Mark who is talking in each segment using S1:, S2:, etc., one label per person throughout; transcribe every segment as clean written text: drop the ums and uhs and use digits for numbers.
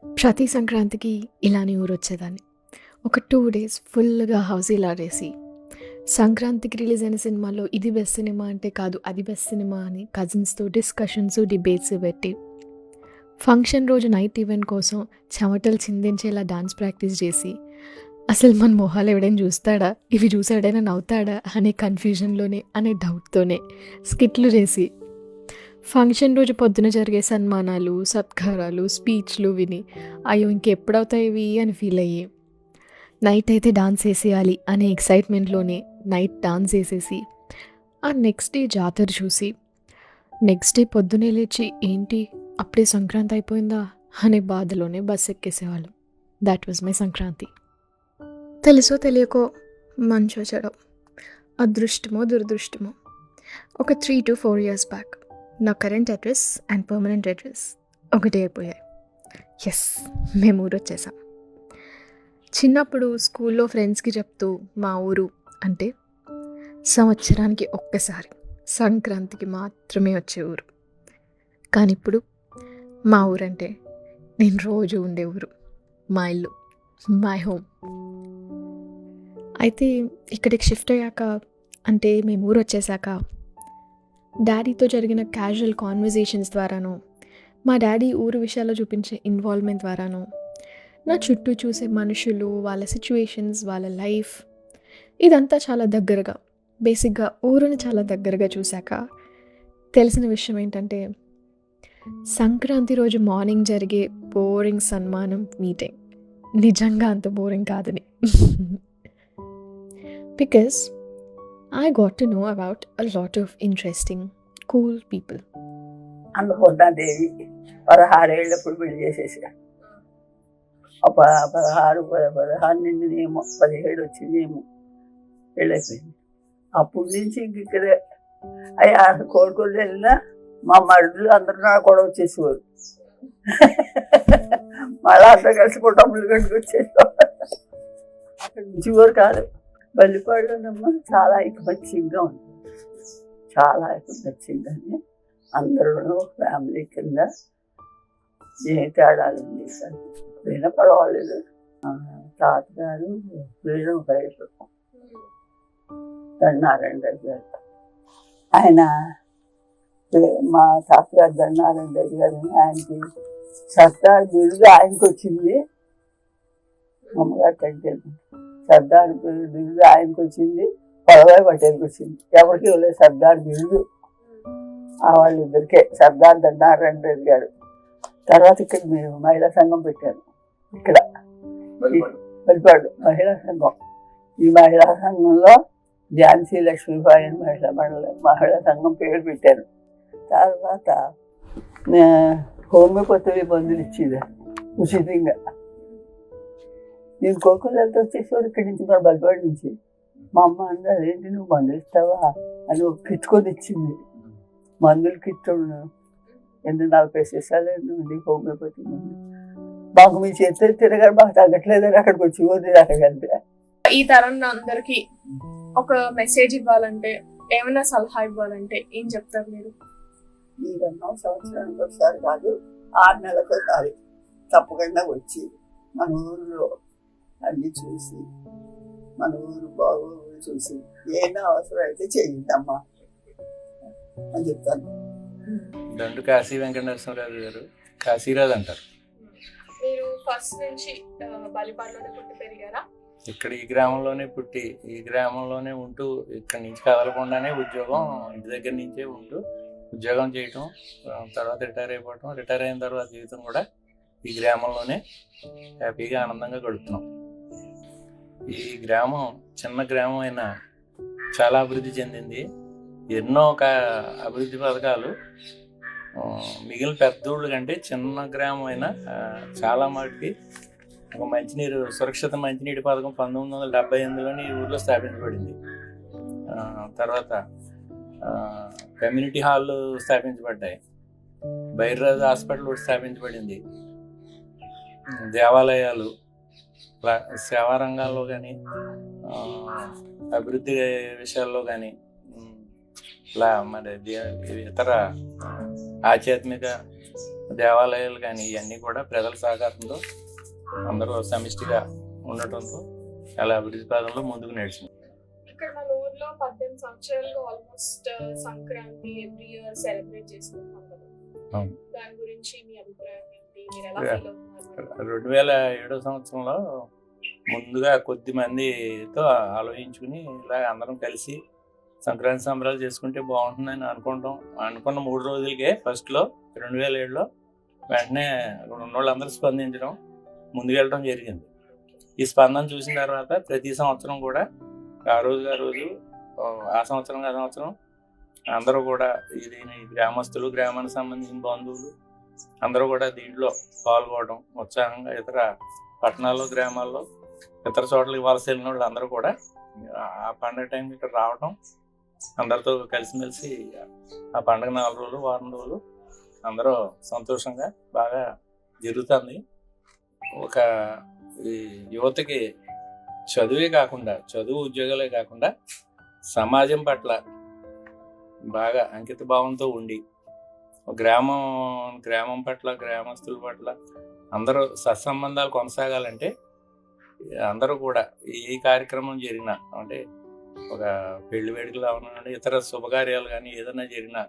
S1: ప్రతి సంక్రాంతికి ఇలానే ఊరొచ్చేదాన్ని. ఒక 2 డేస్ ఫుల్‌గా హౌసీలాడేసి, సంక్రాంతికి రిలీజ్ అయిన సినిమాలో ఇది బెస్ట్ సినిమా అంటే కాదు, అది బెస్ట్ సినిమా అని కజిన్స్‌తో డిస్కషన్స్, డిబేట్స్ పెట్టి, ఫంక్షన్ రోజు నైట్ ఈవెంట్ కోసం చెమటలు చిందించేలా డాన్స్ ప్రాక్టీస్ చేసి, అసలు మన మొహాలు ఎవడైనా చూస్తాడా? ఇవి చూసి ఎవడైనా నవ్వుతాడా? అనే కన్‌ఫ్యూజన్‌లోనే, అనే డౌట్‌తోనే స్కిట్‌లు చేసి, ఫంక్షన్ రోజు పొద్దున జరిగే సన్మానాలు, సత్కారాలు, స్పీచ్‌లు విని, అయ్యో! ఇంకెప్పుడవుతాయి ఇవి అని ఫీల్ అయ్యి, నైట్ అయితే డాన్స్ ఏసేయాలి అనే ఎక్సైట్‌మెంట్‌లోనే నైట్ డాన్స్ ఏసేసి, ఆ నెక్స్ట్ డే జాతర చూసి, నెక్స్ట్ డే పొద్దున్నే లేచి ఏంటి అప్పుడే సంక్రాంతి అయిపోయిందా అనే బాధలోనే బస్ ఎక్కేసేవాళ్ళం. That was my Sankranti. తెలుసో తెలియకో, మంచో చెడో, అదృష్టమో దురదృష్టమో, ఒక 3-4 ఇయర్స్ బ్యాక్ నా current address and permanent address ఒకటే అయిపోయాయి. ఎస్, మేము ఊరొచ్చేసాం. చిన్నప్పుడు స్కూల్లో ఫ్రెండ్స్కి చెప్తూ మా ఊరు అంటే సంవత్సరానికి ఒక్కసారి సంక్రాంతికి మాత్రమే వచ్చే ఊరు. కానీ ఇప్పుడు మా ఊరంటే నేను రోజు ఉండే ఊరు, మా ఇల్లు, మై హోమ్. అయితే ఇక్కడికి షిఫ్ట్ అయ్యాక, అంటే మేము ఊరు వచ్చేసాక, డాడీతో జరిగిన క్యాజువల్ కాన్వర్జేషన్స్ ద్వారానో, మా డాడీ ఊరు విషయాల్లో చూపించే ఇన్వాల్వ్మెంట్ ద్వారానో, నా చుట్టూ చూసే మనుషులు, వాళ్ళ సిచ్యువేషన్స్, వాళ్ళ లైఫ్, ఇదంతా చాలా దగ్గరగా, బేసిక్గా ఊరుని చాలా దగ్గరగా చూశాక తెలిసిన విషయం ఏంటంటే, సంక్రాంతి రోజు మార్నింగ్ జరిగే బోరింగ్ సన్మానం మీటింగ్ నిజంగా అంత బోరింగ్ కాదని. Because I got to know about a lot of interesting, cool people.
S2: Annapurna Devi 16 ఏళ్ళప్పుడు పెళ్లి చేసేసారు. 16 నిండినేమో 17 వచ్చిందేమో పెళ్ళైపోయింది. అప్పటి నుంచి ఇంక ఇక్కడే అయ్యా కోరుకొని వెళ్ళినా మా మరుదులు అందరూ నా కూడా వచ్చేసేవారు. మళ్ళీ అందరూ కలిసి కుటుంబాలు గడికి వచ్చేసేవారు. అక్కడ నుంచి ఊరు కాదు, బల్లిపాడులోనమ్మా చాలా ఐకమత్యంగా ఉంది. చాలా ఐకమత్యంగానే అందరూ ఫ్యామిలీ కింద ఏ తేడాలు ఉంది సార్, అయినా పర్వాలేదు. తాతగారు వీళ్ళం వయసు దండారాయణ రెడ్డి గారు, ఆయన మా తాతగారు దండారాయణ రెడ్డి గారు, ఆయనకి సర్దార్ బిరుదు ఆయనకు వచ్చింది. అమ్మగారు తగ్గారు, సర్దార్ బిరుదు ఆయనకు వచ్చింది, పొలవాయి పటేల్కి వచ్చింది. ఎవరికి ఇవ్వలేదు సర్దార్ బిరుదు. వాళ్ళిద్దరికే సర్దార్ దండారాయణ రెడ్డి గారు. తర్వాత ఇక్కడ మీరు మహిళా సంఘం పెట్టారు, ఇక్కడ బలిపాడు మహిళా సంఘం. ఈ మహిళా సంఘంలో ఝాన్సీ లక్ష్మీబాయి అని మహిళా సంఘం పేరు పెట్టారు. తర్వాత హోమియోపతి మందులు ఇచ్చేది ఉచితంగా. నేను కోకోలతో వచ్చేసేవారు ఇక్కడి నుంచి, మన బలిపాడు నుంచి. మా అమ్మ అందరూ అదేంటి నువ్వు మందులు ఇస్తావా అని ఒక కిచ్చుకొని ఇచ్చింది. మందులు కిచ్చుడు 40 సీసాలండి హోమియోపతి మందులు. మాకు మీ చేతి తిరగారు, మాకు తగ్గట్లేదని అక్కడికి వచ్చి ఊరి అక్కడికంటే.
S3: ఈ తరం అందరికి ఒక మెసేజ్ ఇవ్వాలంటే, ఏమైనా సలహా ఇవ్వాలంటే ఏం చెప్తారు మీరు?
S2: మీరన్నా సంవత్సరానికి ఒకసారి కాదు, 6 నెలలకు ఒకసారి తప్పకుండా వచ్చి మన ఊరిలో అన్ని చూసి, మన ఊరు బాగోగులు చూసి, ఏమైనా అవసరం అయితే చేయిద్దమ్మా అని చెప్తాను.
S4: దండు కాశీ వెంకటేశ్వరరావు గారు, కాశీరాజు అంటారు.
S3: మీరు ఫస్ట్ నుంచి బలిపాడులోనే పుట్టి పెరిగారా?
S4: ఇక్కడ ఈ గ్రామంలోనే పుట్టి, ఈ గ్రామంలోనే ఉంటూ, ఇక్కడి నుంచి కదలకుండానే ఉద్యోగం, ఇంటి దగ్గర నుంచే ఉంటూ ఉద్యోగం చేయటం, తర్వాత రిటైర్ అయిపోవటం, రిటైర్ అయిన తర్వాత జీవితం కూడా ఈ గ్రామంలోనే హ్యాపీగా ఆనందంగా గడుపుతున్నాం. ఈ గ్రామం చిన్న గ్రామం అయినా చాలా అభివృద్ధి చెందింది. ఎన్నో అభివృద్ధి పథకాలు మిగిలిన పెద్ద ఊళ్ళ కంటే చిన్న గ్రామం అయినా చాలా మటుకి ఒక మంచినీరు, సురక్షిత మంచినీటి పథకం 1978లోని ఈ ఊర్లో స్థాపించబడింది. తర్వాత కమ్యూనిటీ హాల్లు స్థాపించబడ్డాయి, బైర్రాజు హాస్పిటల్ కూడా స్థాపించబడింది, దేవాలయాలు, సేవా రంగాల్లో కానీ అభివృద్ధి విషయాల్లో కానీ మరి ఇతర ఆధ్యాత్మిక దేవాలయాలు కానీ ఇవన్నీ కూడా ప్రజల సహకారంతో అందరూ సమిష్టిగా ఉండటంతో చాలా అభివృద్ధి పదంలో ముందుకు నడిచింది.
S3: ఇక్కడ మన ఊర్లో 18 సంవత్సరాలుగా almost Sankranti every year celebrate చేసుకుంటాం కదా.
S4: అవును.
S3: దాని గురించి మీ అభిప్రాయం ఏంటి? మీరు ఎలా ఫీల్ అవుతున్నారు?
S4: 2007 సంవత్సరంలో ముందుగా కొద్ది మందితో ఆలోచించుకుని ఇలా అందరం కలిసి సంక్రాంతి సంబరాలు చేసుకుంటే బాగుంటుందని అనుకున్న 3 రోజులకే ఫస్ట్లో 2007లో వెంటనే ఉన్నోళ్ళందరూ స్పందించడం, ముందుకెళ్ళడం జరిగింది. ఈ స్పందన చూసిన తర్వాత ప్రతి సంవత్సరం కూడా ఆ రోజు ఆ సంవత్సరం అందరూ కూడా ఇది గ్రామస్తులు, గ్రామానికి సంబంధించిన బంధువులు అందరూ కూడా దీంట్లో పాల్గొనడం ఉత్సాహంగా, ఇతర పట్టణాల్లో, గ్రామాల్లో, ఇతర చోట్లకి వలస వెళ్ళిన వాళ్ళు అందరూ కూడా ఆ పండుగ టైంకి ఇక్కడ రావడం, అందరితో కలిసిమెలిసి ఆ పండుగ 4 రోజులు, వారం రోజులు అందరూ సంతోషంగా బాగా జరుగుతుంది. ఒక ఈ యువతకి చదువు ఉద్యోగాలే కాకుండా సమాజం పట్ల బాగా అంకిత భావంతో ఉండి గ్రామం పట్ల, గ్రామస్తుల పట్ల అందరూ సత్సంబంధాలు కొనసాగాలంటే అందరూ కూడా ఏ కార్యక్రమం జరిగినా, అంటే ఒక పెళ్లి వేడుకలు అవనండి, ఇతర శుభకార్యాలు కానీ ఏదైనా జరిగినా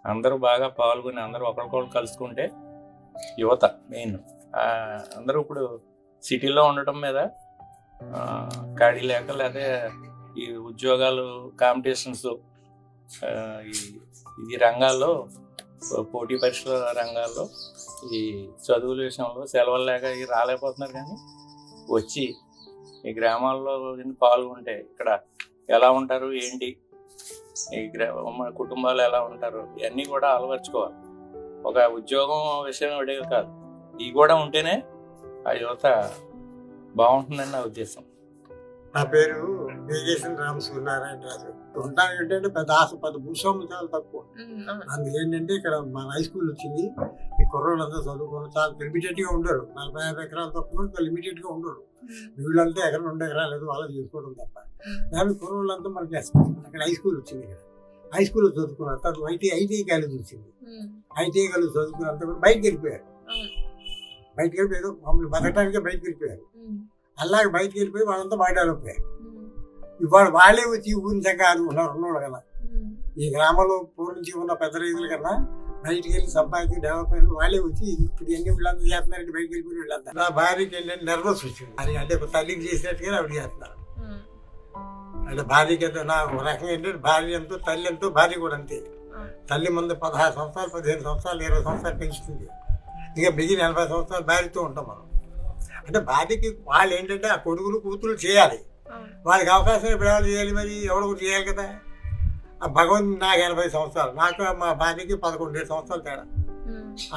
S4: అందరూ బాగా పాల్గొని అందరూ ఒకరికొకరు కలుసుకుంటే యువత మెయిన్. అందరూ ఇప్పుడు సిటీలో ఉండటం మీద ఖాళీ లేక, లేదా ఈ ఉద్యోగాలు, కాంపిటీషన్స్, ఈ రంగాల్లో, పోటీ పరీక్షల రంగాల్లో, ఈ చదువుల విషయంలో సెలవులు లేక రాలేకపోతున్నారు. కానీ వచ్చి ఈ గ్రామాల్లో పాల్గొంటే ఇక్కడ ఎలా ఉంటారు, ఏంటి, ఈ కుటుంబాలు ఎలా ఉంటారు, ఇవన్నీ కూడా అలవర్చుకోవాలి. ఒక ఉద్యోగం విషయం అడిగే కాదు, ఇవి కూడా ఉంటేనే ఆ యువత బాగుంటుందని నా ఉద్దేశం.
S5: నా పేరు వేగేశ్వర రామ సూర్యనారాయణ రాజు. ఉంటానంటే పెద్ద ఆశ, పెద్ద భూస్వాములు చాలా తక్కువ. అందుకేంటంటే ఇక్కడ మన హై స్కూల్ వచ్చింది, ఈ కుర్రోళ్ళంతా చదువుకోవడం చాలా లిమిటెడ్ గా ఉండరు. 40-50 ఎకరాలు తక్కువ లిమిటెడ్ గా ఉండరు. వీళ్ళంతా ఎకరం 2 ఎకరాలు ఏదో అలా చేసుకోవడం తప్ప. దాని కుర్రోళ్ళంతా మనకి అక్కడ హై స్కూల్ వచ్చింది. ఇక్కడ హై స్కూల్లో చదువుకున్నారు. తర్వాత ఐటీఐ కాలేజ్ వచ్చింది. ఐటీఐ కాలేజ్ చదువుకున్నంత కూడా బయటకు వెళ్ళిపోయారు. బయటకు వెళ్ళిపోయి ఏదో మమ్మల్ని బతకడానికే బయటకు వెళ్ళిపోయారు. అలాగే బయటకు వెళ్ళిపోయి వాళ్ళంతా బాగా డెవలప్ అయ్యారు. ఇవాళ వాళ్ళే వచ్చి ఊరి సంఖ్య ఉన్నోళ్ళు కదా. ఈ గ్రామంలో పూర్వం నుంచి ఉన్న పెద్ద రైతుల కన్నా బయటికి వెళ్ళి సంపాదించి డెవలప్ అయిన వాళ్ళే వచ్చి ఇప్పుడు ఎన్ని వీళ్ళంతా చేస్తున్నారంటే బయటకు వెళ్ళిపోయి వీళ్ళంతా. నా భార్యకి ఏంటంటే నర్వస్ వచ్చింది. అది అంటే తల్లికి చేసినట్టుగా ఆవిడ చేస్తున్నారు. అంటే భార్యకి ఎంతో నా రకంగా ఏంటంటే భార్య ఎంతో, తల్లి ఎంతో, భార్య కూడా అంతే. తల్లి ముందు 16 సంవత్సరాలు, 15 సంవత్సరాలు, 20 సంవత్సరాలు పెంచుతుంది. ఇక మిగిలిన 40 సంవత్సరాలు భార్యతో ఉంటాం మనం. అంటే భార్యకి వాళ్ళు ఏంటంటే ఆ కొడుకులు, కూతురు చేయాలి. వాళ్ళకి అవకాశం ఇప్పుడు ఎవరు చేయాలి? మరి ఎవరు కూడా చేయాలి కదా. ఆ భగవంతుడు నాకు 80 సంవత్సరాలు, నాకు మా భార్యకి 11 సంవత్సరాలు తేడా.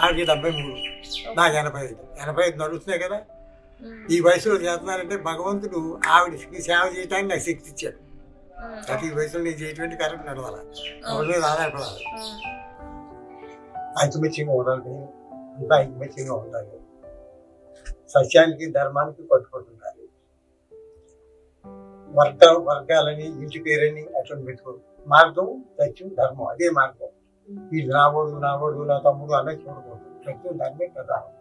S5: ఆడికి 73, నాకు 85 నడుస్తున్నాయి కదా. ఈ వయసులో చేస్తున్నారంటే భగవంతుడు ఆవిడకి సేవ చేయడానికి నాకు శక్తి ఇచ్చాడు. ప్రతి వయసులో నేను చేయటువంటి కరెక్ట్ నడవాలి, ఎవరి మీద ఆధారపడాలి, ఐకమత్యంగా ఉండాలి, అంతా ఐకమత్యంగా ఉండాలి, సత్యానికి, ధర్మానికి పట్టుకుంటున్నారు. వర్గాలని, ఇంటి పేరని అట్లా పెట్టుకోరు. మార్గం సత్యం, ధర్మం, అదే మార్గం. వీళ్ళు నావోడు, నా తమ్ముడు అలా చూడకూడదు. సత్యం, ధర్మే ప్రధానం.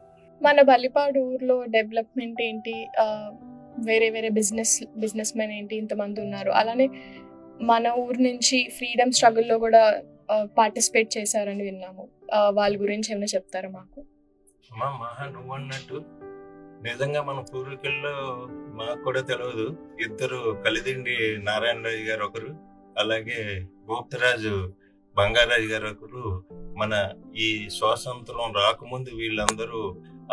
S3: మన బల్లిపాడు ఊర్లో డెవలప్మెంట్ ఏంటి? వేరే వేరే బిజినెస్ మెన్ ఏంటి ఇంతమంది ఉన్నారు. అలానే మన ఊరు నుంచి ఫ్రీడమ్ స్ట్రగుల్లో కూడా పార్టిసిపేట్ చేశారని విన్నాము. వాళ్ళ గురించి ఏమైనా చెప్తారా మాకు?
S6: నువ్వు అన్నట్టు నిజంగా మన పూర్వీకుల్లో మాకు కూడా తెలియదు. 2 కలిదిండి నారాయణరాజు గారు ఒకరు, అలాగే గోప్తరాజు బంగారాజు గారు ఒకరు. మన ఈ స్వాతంత్రం రాకముందు వీళ్ళందరూ,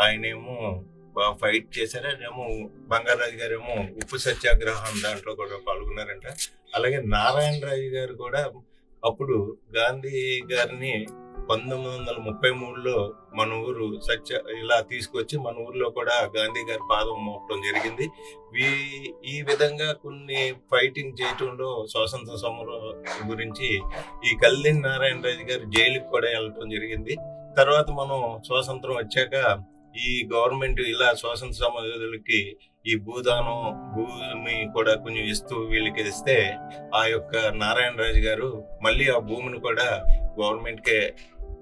S6: ఆయనేమో ఫైట్ చేశారు, అదేమో బంగారాజు గారు ఏమో ఉప్పు సత్యాగ్రహం దాంట్లో కూడా పాల్గొన్నారంట. అలాగే నారాయణరాజు గారు కూడా అప్పుడు గాంధీ గారిని 1933లో మన ఊరు ఇలా తీసుకొచ్చి మన ఊర్లో కూడా గాంధీ గారి పాదం మోపడం జరిగింది. ఈ విధంగా కొన్ని ఫైటింగ్ చేయటంలో స్వాతంత్ర సమరం గురించి ఈ కల్లిని నారాయణరాజు గారు జైలుకి కూడా వెళ్ళటం జరిగింది. తర్వాత మనం స్వాతంత్రం వచ్చాక ఈ గవర్నమెంట్ ఇలా స్వాతంత్ర సమరులకి ఈ భూదానం, భూమి కూడా కొంచెం ఇస్తూ వీళ్ళకి ఇస్తే ఆ యొక్క నారాయణరాజు గారు మళ్ళీ ఆ భూమిని కూడా గవర్నమెంట్కే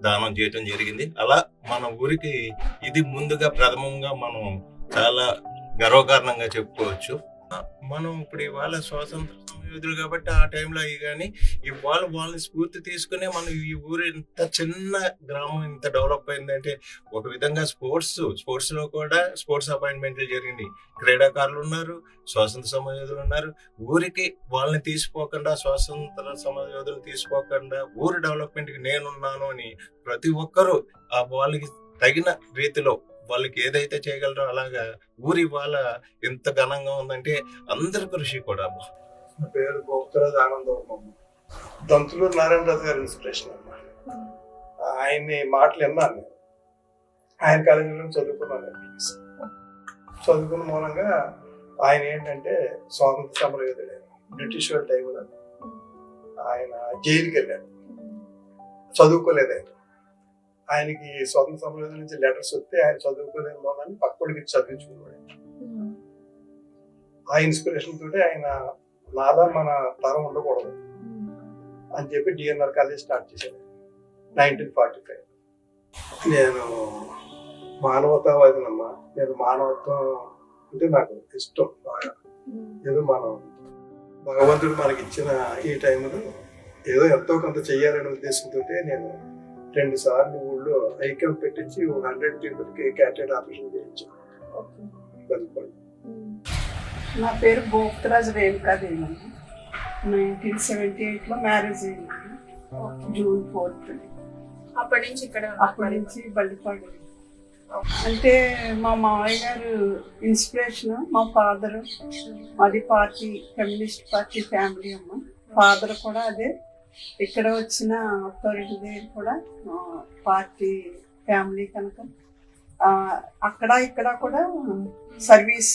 S6: దానం చేయటం జరిగింది. అలా మన ఊరికి ఇది ముందుగా ప్రథమంగా మనం చాలా గర్వకారణంగా చెప్పుకోవచ్చు. మనం ఇప్పుడు ఇవాళ స్వాతంత్ర సమయోధులు కాబట్టి ఆ టైంలో అయ్యి కానీ ఇవాళ వాళ్ళని స్ఫూర్తి తీసుకునే మనం ఈ ఊరు ఇంత చిన్న గ్రామం ఇంత డెవలప్ అయిందంటే ఒక విధంగా స్పోర్ట్స్ లో కూడా స్పోర్ట్స్ అపాయింట్మెంట్లు జరిగింది. క్రీడాకారులు ఉన్నారు, స్వాతంత్ర సమయోధులు ఉన్నారు. ఊరికి వాళ్ళని తీసుకోకుండా, స్వాతంత్ర సమయోధులు తీసుకోకుండా ఊరు డెవలప్మెంట్ కి నేనున్నాను అని ప్రతి ఒక్కరూ ఆ వాళ్ళకి తగిన రీతిలో వాళ్ళకి ఏదైతే చేయగలరో అలాగా ఊరి వాళ్ళ ఎంత ఘనంగా ఉందంటే అందరి కృషి కూడా.
S7: నా పేరు గోపురాజ్ ఆనందవర్మ. దంతులూరు నారాయణరాజు గారి ఇన్స్పిరేషన్ అమ్మా. ఆయన్ని మాటలు విన్నాను నేను. ఆయన కాలేజీలో చదువుకున్నాను నేను. చదువుకున్న మూలంగా ఆయన ఏంటంటే స్వాతంత్ర సమరయోధుడు. బ్రిటిష్ వాళ్ళ టైంలో ఆయన జైలుకి వెళ్ళాడు, చదువుకోలేదు. ఆయనకి స్వాతంత్ర సమరయోధుల నుంచి లెటర్స్ వస్తే ఆయన చదువుకోలేని మూలాన్ని పక్కడికి చదివించుకున్నాడు. ఆ ఇన్స్పిరేషన్ తోటి ఆయన నాలా మన తరం ఉండకూడదు అని చెప్పి డిఎన్ఆర్ కాలేజ్ స్టార్ట్ చేశాను 1945. నేను మానవతావాదినమ్మా. నేను మానవత్వం అంటే నాకు ఇష్టం బాగా. ఏదో మనం భగవంతుడు మనకి ఇచ్చిన ఈ టైంలో ఏదో ఎంతో కొంత చెయ్యాలనే ఉద్దేశంతో నేను 2 సార్లు ఊళ్ళో ఐక్యం పెట్టించి 100 పీపుల్కి క్యాటరేట్ ఆపరేషన్ చేయించాను.
S8: నా పేరు గోపురాజ్ రేణుకాదేవి. 1978లో మ్యారేజ్ అయింది, జూన్ 4th. అప్పటి నుంచి బల్లిపాడు. అంటే మా మావయ్య గారు ఇన్స్పిరేషన్. మా ఫాదరు, మాది పార్టీ, కమ్యూనిస్ట్ పార్టీ ఫ్యామిలీ అమ్మ. ఫాదర్ కూడా అదే. ఇక్కడ వచ్చిన అథారిటీ దగ్గర కూడా పార్టీ ఫ్యామిలీ కనుక అక్కడ ఇక్కడ కూడా సర్వీస్.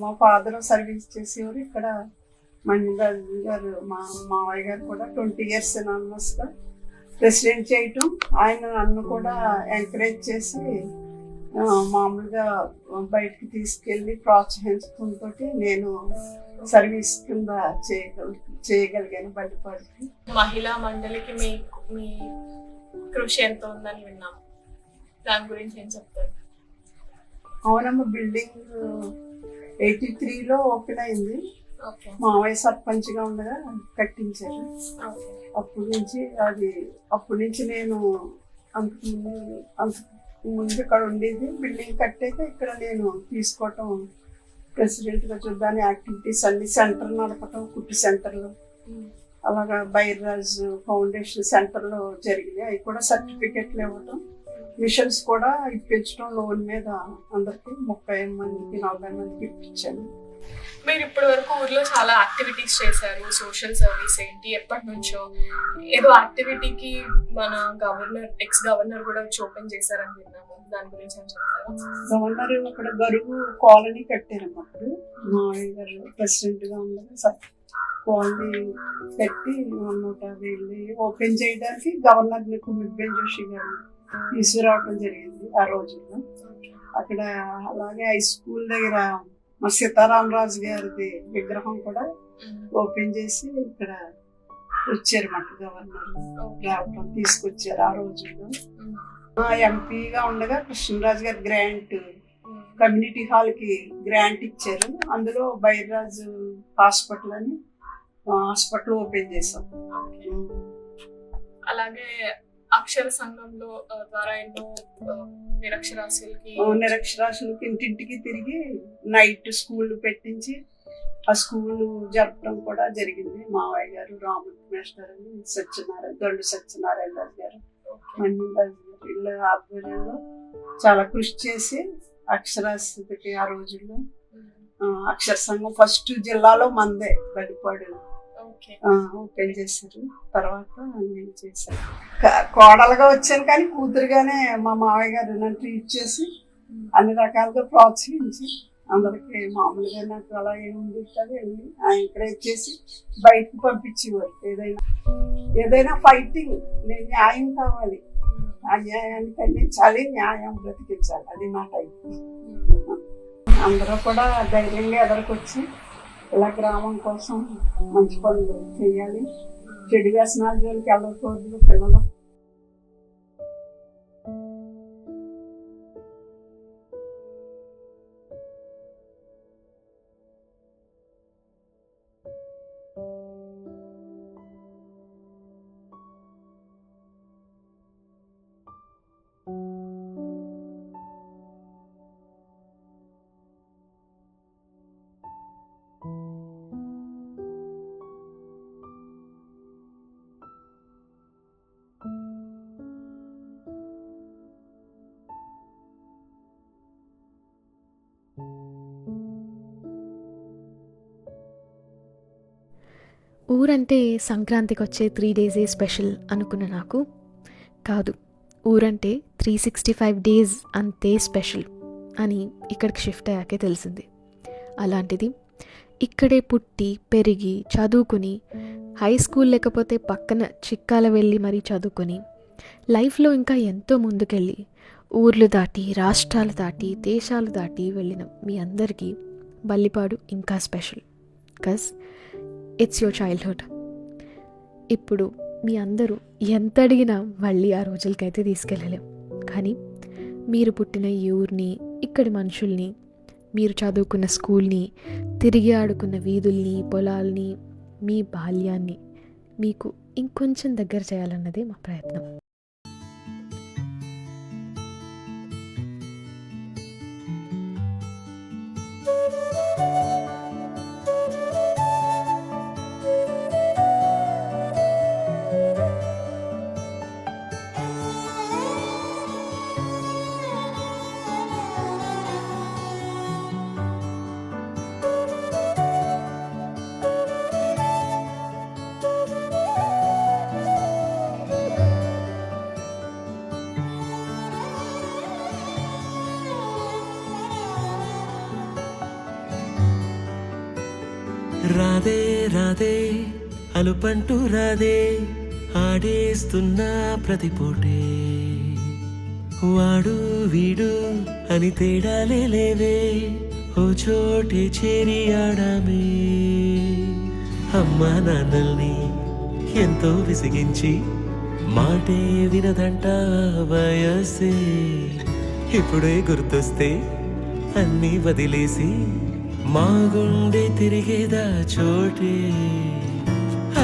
S8: మా ఫాదర్ సర్వీస్ చేసేవారు. ఇక్కడ మణిరాజు గారు, మా మావయ్య గారు కూడా 20 years అనానమస్గా ప్రెసిడెంట్ చేయటం. ఆయన నన్ను కూడా ఎంకరేజ్ చేసి మామూలుగా బయటికి తీసుకెళ్ళి ప్రోత్సహించడంతో నేను సర్వీస్ కింద చేయగలిగాను బల్లిపాడికి.
S3: మహిళా మండలికి మీ కృషి ఎంత ఉందని విన్నాం, దాని గురించి ఏం చెప్తారు?
S8: అవునమ్మ, బిల్డింగ్ 83లో ఓపెన్ అయింది. మావయ్య సర్పంచ్గా ఉండగా కట్టించారు. అప్పటి నుంచి నేను అంతకు ముందు ఇక్కడ ఉండేది. బిల్డింగ్ కట్టాక ఇక్కడ నేను తీసుకోవటం, ప్రెసిడెంట్గా చూద్దాని యాక్టివిటీస్ అన్ని సెంటర్ నడపటం, కుట్టి సెంటర్లో, అలాగా బైర్రాజ్ ఫౌండేషన్ సెంటర్లో జరిగినాయి. అవి కూడా సర్టిఫికెట్లు ఇవ్వటం, మిషన్స్ కూడా ఇప్పించడం లోన్ మీద అందరికి 30 మందికి 40 మందికి ఇప్పించాను.
S3: మీరు ఇప్పటి వరకు ఊర్లో చాలా యాక్టివిటీస్ చేశారు. సోషల్ సర్వీస్ ఏంటి, ఎప్పటి నుంచో ఏదో యాక్టివిటీకి మన ఎక్స్ గవర్నర్ కూడా వచ్చి ఓపెన్ చేశారని విన్నాము. దాని గురించి ఏం చెప్తారు?
S8: గవర్నర్ ఇక్కడ గరువు కాలనీ కట్టారమ్మ. అప్పుడు మావయ్య గారు ప్రెసిడెంట్గా ఉండగా కాలనీ కట్టి 150 ఓపెన్ చేయడానికి గవర్నర్ కుమ్మిబ్బేన్ జోషి గారు తీసుకురావడం జరిగింది ఆ రోజుల్లో. అక్కడ అలాగే హై స్కూల్ దగ్గర మా సీతారామరాజు గారిది విగ్రహం కూడా ఓపెన్ చేసి ఇక్కడ వచ్చారు మాట గవర్నర్ రావటం, తీసుకొచ్చారు ఆ రోజుల్లో. ఎంపీగా ఉండగా కృష్ణరాజు గారు గ్రాంట్ కమ్యూనిటీ హాల్కి గ్రాంట్ ఇచ్చారు. అందులో బైర్రాజు హాస్పిటల్ అని హాస్పిటల్ ఓపెన్ చేసాం.
S3: అలాగే అక్షర సంఘంలో ద్వారా ఎన్నో
S8: నిరక్షరాస్యులకి ఇంటింటికి తిరిగి నైట్ స్కూల్ పెట్టించి ఆ స్కూల్ జరపడం కూడా జరిగింది. మావయ్య గారు, రామూర్తి మేస్టర్ అని, దొండు సత్యనారాయణ రాజు గారు, మణిరాజు గారు వీళ్ళ ఆధ్వర్యంలో చాలా కృషి చేసి అక్షరాస్యతకి ఆ రోజుల్లో అక్షర సంఘం ఫస్ట్ జిల్లాలో మందే బల్లిపాడు ఓపెన్ చేశారు. తర్వాత నేను చేశాను. కోడలుగా వచ్చాను కానీ కూతురుగానే మా మావయ్య గారు నన్ను ట్రీట్ చేసి అన్ని రకాలుగా ప్రోత్సహించి అందరికి మామూలుగా నాకు అలా ఏముంది కదా వెళ్ళి ఎంకరేజ్ చేసి బయటకు పంపించేవారు. ఏదైనా ఫైటింగ్, నేను న్యాయం కావాలి, ఆ న్యాయాన్ని ఖండించాలి, న్యాయం బ్రతికించాలి, అది నా టైప్. అందరూ కూడా ధైర్యంగా ఎదురుకొచ్చి ఇలా గ్రామం కోసం మంచి పనులు చేయాలి, చెడు వ్యసనాల జోలికి వెళ్ళకూడదు పిల్లలు.
S1: ఊరంటే సంక్రాంతికి వచ్చే 3 డేసే స్పెషల్ అనుకున్న నాకు, కాదు, ఊరంటే 365 డేస్ అంతే స్పెషల్ అని ఇక్కడికి షిఫ్ట్ అయ్యాకే తెలిసింది. అలాంటిది ఇక్కడే పుట్టి పెరిగి చదువుకుని, హై స్కూల్ లేకపోతే పక్కన చిక్కాల వెళ్ళి మరీ చదువుకొని, లైఫ్లో ఇంకా ఎంతో ముందుకెళ్ళి ఊర్లు దాటి, రాష్ట్రాలు దాటి, దేశాలు దాటి వెళ్ళిన మీ అందరికీ బల్లిపాడు ఇంకా special. Because it's your childhood. ఇప్పుడు మీ అందరూ ఎంత అడిగినా మళ్ళీ ఆ రోజులకైతే తీసుకెళ్ళలేం. కానీ మీరు పుట్టిన ఈ ఊరిని, ఇక్కడి మనుషుల్ని, మీరు చదువుకున్న స్కూల్ని, తిరిగి ఆడుకున్న వీధుల్ని, పొలాల్ని, మీ బాల్యాన్ని మీకు ఇంకొంచెం దగ్గర చేయాలన్నదే మా ప్రయత్నం.
S9: రాదే రాదే అలుపంటూ రాదే, ఆడేస్తున్నా ప్రతి పూటే, వాడు వీడు అని తేడాలే లేవే, ఓ చోటే చేరి ఆడామే. అమ్మా నాన్నల్ని ఎంతో విసిగించి మాటే వినదంట వయసే, ఇప్పుడే గుర్తొస్తే అన్నీ వదిలేసి మా గుండె తిరిగేదా చోటే.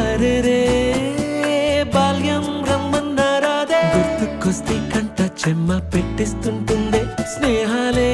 S9: అరే రే బాల్యం రమ్మన్నారాదే, గుర్తుకొస్తే కంట చెమ్మ పెట్టిస్తుంటుందే, స్నేహాలే